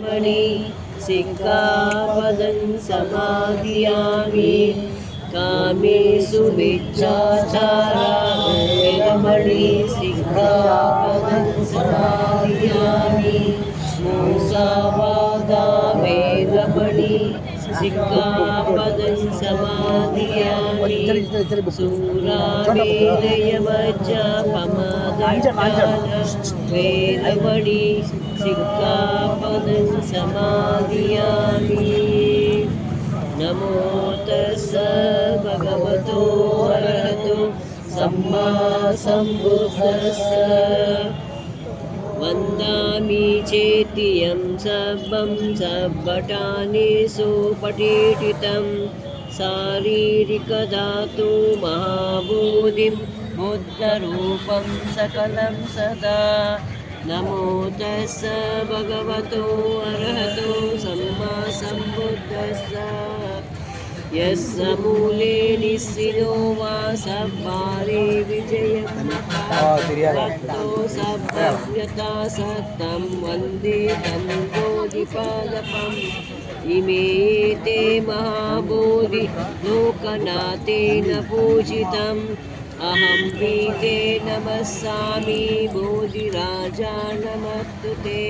मणि सिक्कापदं समाधियामि कामेषु मिच्छाचारा वेरमणि सिक्कापदं समाधियामि मूसावादा वेरमणि सिक्कापदं समाधियामि सूरामेरयमज्जपमादट्टान वेरमणि सिक्कापदं समाधियामि नमो तस्स भगवतो अरहतो सम्मा सम्बुद्धस्स वन्दामि चेतियं सर्वं सर्वटानेषु पठितं शारीरिकधातु महाबोधिं बुद्धरूपं सकलं सदा नमो तस्स भगवतो अरहतो सम्मा सम्बुद्धस्स यस्य मूले निस्सिनो वा सब्बारे विजयं भक्तो सब्बज्ञता सत्तं वन्दे तं बोधिपादपम् इमे ते महाबोधि लोकनाथेन पूजितम् अहं प्रीते नमस्सामि बोधिराजा नमस्तुते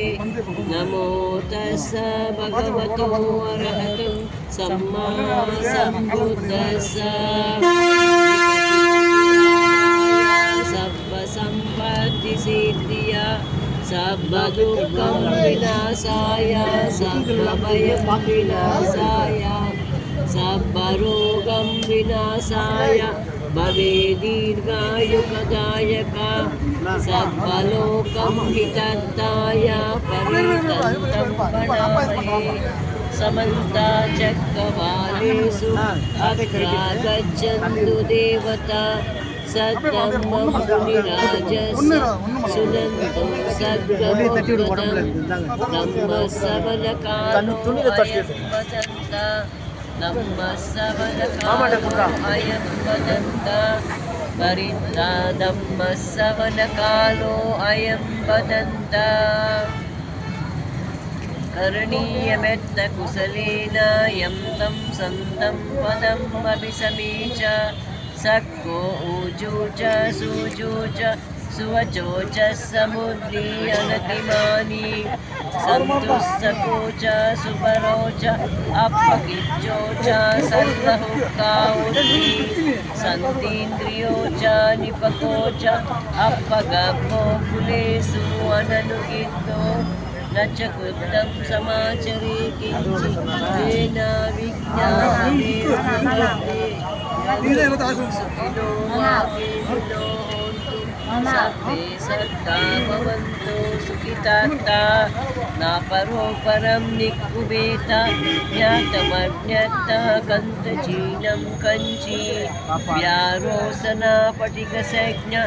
नमो तस्स भगवतो अरहतो सम्मा सम्बुद्धस्स सर्वसम्पत्तिसिद्धिया सर्वदुःखं विनाशाय सर्वभयं विनाशाय सर्वरोगं विनाशाय भवे दीर्घायुकदायका सर्वलोकं हिताय परितन्तं वनामहे समन्ताचक्रवालेषु अग्रागच्छन्तु देवता सद्धम्मं मुनिराजस्य सुनन्तु सद्गमुद्गतं धम्मसवनकालो अयं वदन्त धम्मसवनकालो अयं वदन्त धम्मसवनकालो अयं वदन्त करणीयमेत्त कुशलेन यं तं सन्तं पदम् अभिसमीच सक्को ऊजु च सूजु च सुवचो च समुद्रीयनतिमानि सन्तुस्सको च सुपरो च अपकिच्चो च सल्लहुक्काउति सन्तीन्द्रियो च निपको च अपगपो कुलेषु अननुगिद्धो न च कृतं समाचरे किञ्चित् तेन विज्ञापने सुखिनो वाकेनो होन्तु सर्वे सद्धा भवन्तु सुखितार्था नापरो परं निकुबेत ज्ञातमज्ञातः कन्तचीनं कञ्ची व्यारोसना पटिकसज्ञ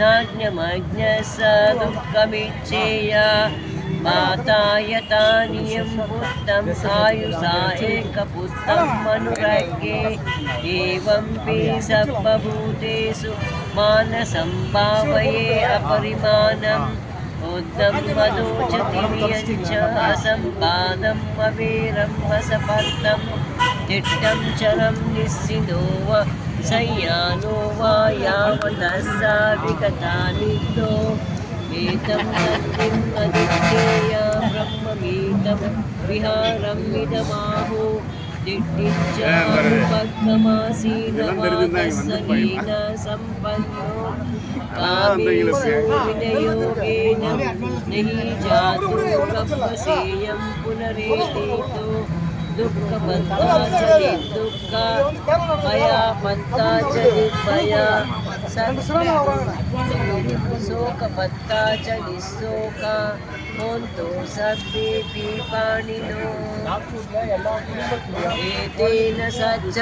नाज्ञमज्ञस दुःखमिच्छेय मातायतानियं पुत्रं आयुषा एकपुत्रं मनुरज्ञे एवं पि सर्वभूतेषु मानसंभावये अपरिमाणम् उद्धं वदोचतिर्यच्च असम्पादम् अवेरं वसपर्दं तिष्ठं चरं निस्सिनो वा शय्यानो वा यावतस्सा विगतानिद्धो एतं सत्यम् अदित्येय ब्रह्ममीतं विहारं मिदमाहो दिट्टिच्चानुपक्वमासीनवादस्सनेन सम्पन्नो कामेषु विनयोगेन नहि जातो ब्रह्मसेयं पुनरेदितो दुःखपत्ता च निर्दुःखा भयापत्ता च निर्भया शोकपत्ता च निःशोका होन्तु सर्वेऽपि पाणिनो एतेन सच्च